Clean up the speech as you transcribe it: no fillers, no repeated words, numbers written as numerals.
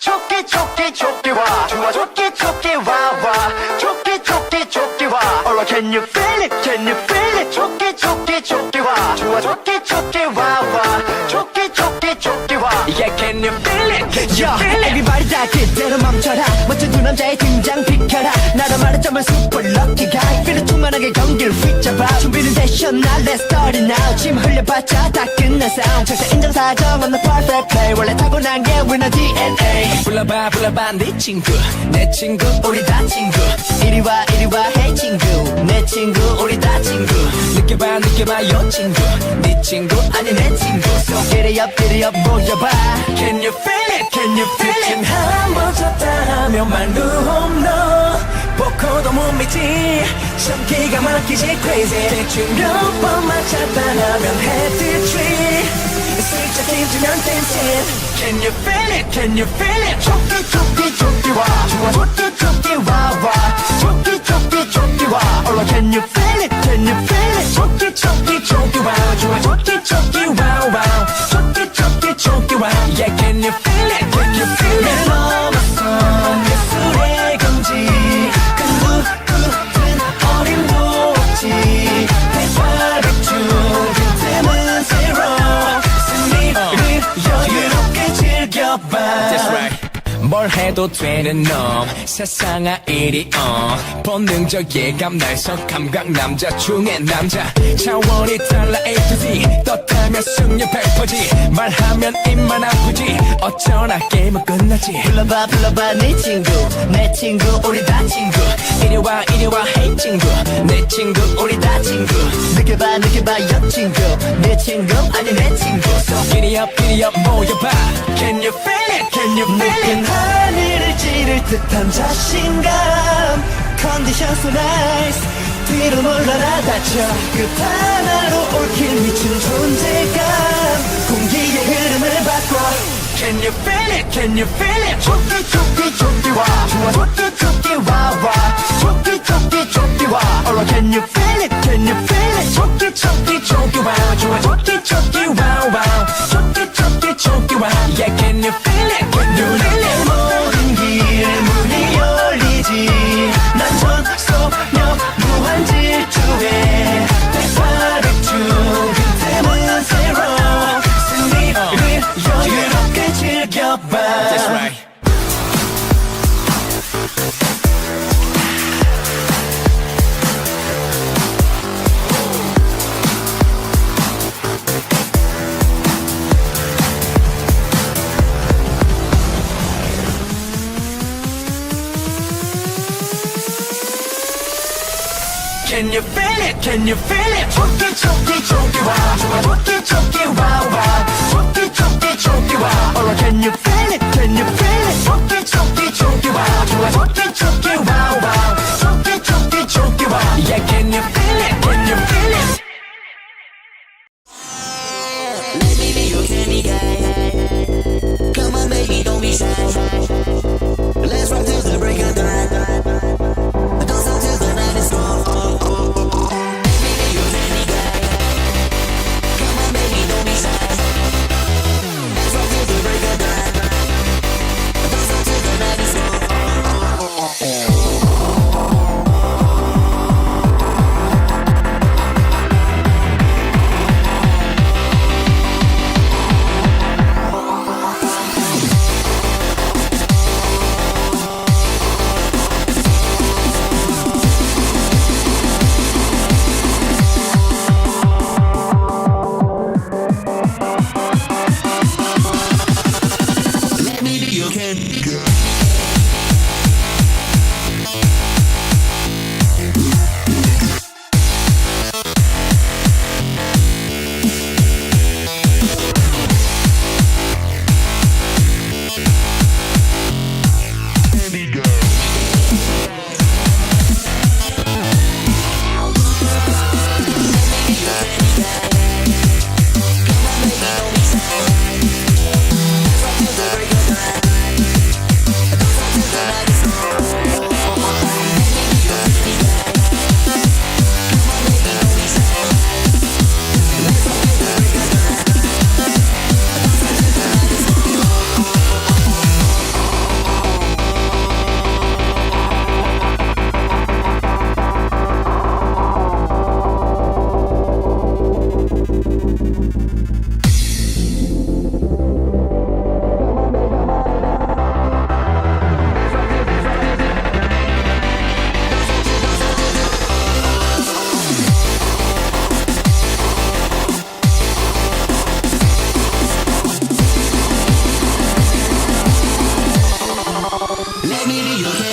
좋게 좋게 좋게 와 좋아 좋게 좋게 와와 좋게 좋게 좋게 와 Alright can you feel it can you feel it 좋게 좋게 좋게 와 좋아 좋게 좋게 와와 좋게 좋게 좋게 와 Yeah can you feel it can you feel it everybody 다 그대로 멈춰라 멋진 두 남자의 등장 비켜라 나로 말하자면 super lucky guy 필요 충만하게 경기를 휘잡아 준비는 되셨나 let's start it now 짐 흘려봤자 다 끝난 싸움 절대 인정사정 없는 perfect play 원래 타고난 게 winner DNA 불러봐 불러봐 네 친구 내 친구 우리 다 친구 이리 와 hey 친구 내 친구 우리 다 친구 느껴봐 요 친구 네 친구 아니 내 친구 So get it up 모여봐 Can you feel it can you feel it 한번 쳤다 하면 말로 홈런 보고도 못 믿지 참 기가 막히지 crazy 대충 몇 번 맞췄다 하면 헤드트릭 슬쩍 힘주면 dancing Can you feel it can you feel it 좋게 좋게 좋게 와 좋아 좋게 좋게 와와 좋게 좋게 좋게 와 Alright can you feel it can you feel it 좋게 좋게 좋게 와 좋아 좋게 좋게 와우 와우 좋게 좋게 좋게 와 Yeah can you feel it can you feel it 넘어선 예술의 경지 그 누구든 어림도 없지 대파를 준 틈은 zero 승리를 여유롭게 즐겨봐 That's right 뭘 해도 되는 놈 세상아 이리 본능적 예감 날석 감각 남자 중에 남자 차원이 달라 A to Z 떴다면 승률 100%지 말하면 입만 아프지 어쩌나 게임은 끝나지 불러봐 네 친구 내 친구 우리 다 친구 이리 와 hey 친구 내 친구 우리 다 친구 느껴봐 여 친구 내 친구 아니 내 친구 So Giddy up 모여봐 Can you feel it can you feel it 높은 하늘을 찌를 듯한 자신감 컨디션 so nice 뒤로 물러나 다쳐 끝 하나로 옳길 미친 존재감 공기의 흐름을 바꿔 Can you feel it can you feel it 좋게 좋게 좋게 와 좋아 좋게 좋게 와와 좋게 좋게 좋게 와 Alright can you feel it can you feel it 좋게 좋게 와 좋아 좋게 좋게 와우 와우 좋게 좋게 와 Yeah can you feel it can you feel it 모든 길 문이 열리지 난 전소녀 무한 질주에 대파를 준 틈은 zero 승리를 여유롭게 즐겨봐 That's right Can you feel it? Can you feel it? 좋게 좋게 좋게 와 좋아 좋게 좋게 와와 좋게 좋게 좋게 와 Alright can you feel it? Can you feel it? 좋게 좋게 좋게 와 좋아 좋게 좋게 와와 좋게 좋게 좋게 와 Yeah, can you feel it? Can you feel it? Let me be your candy guy. Come on, baby, don't be shy. Let's rock till the break of dawn. Dance until the night is gone. Let me be your candy guy. Come on, baby, don't be shy. Let's rock till the break of dawn. Dance until the night is gone. Let me be your candy girl. baby, you can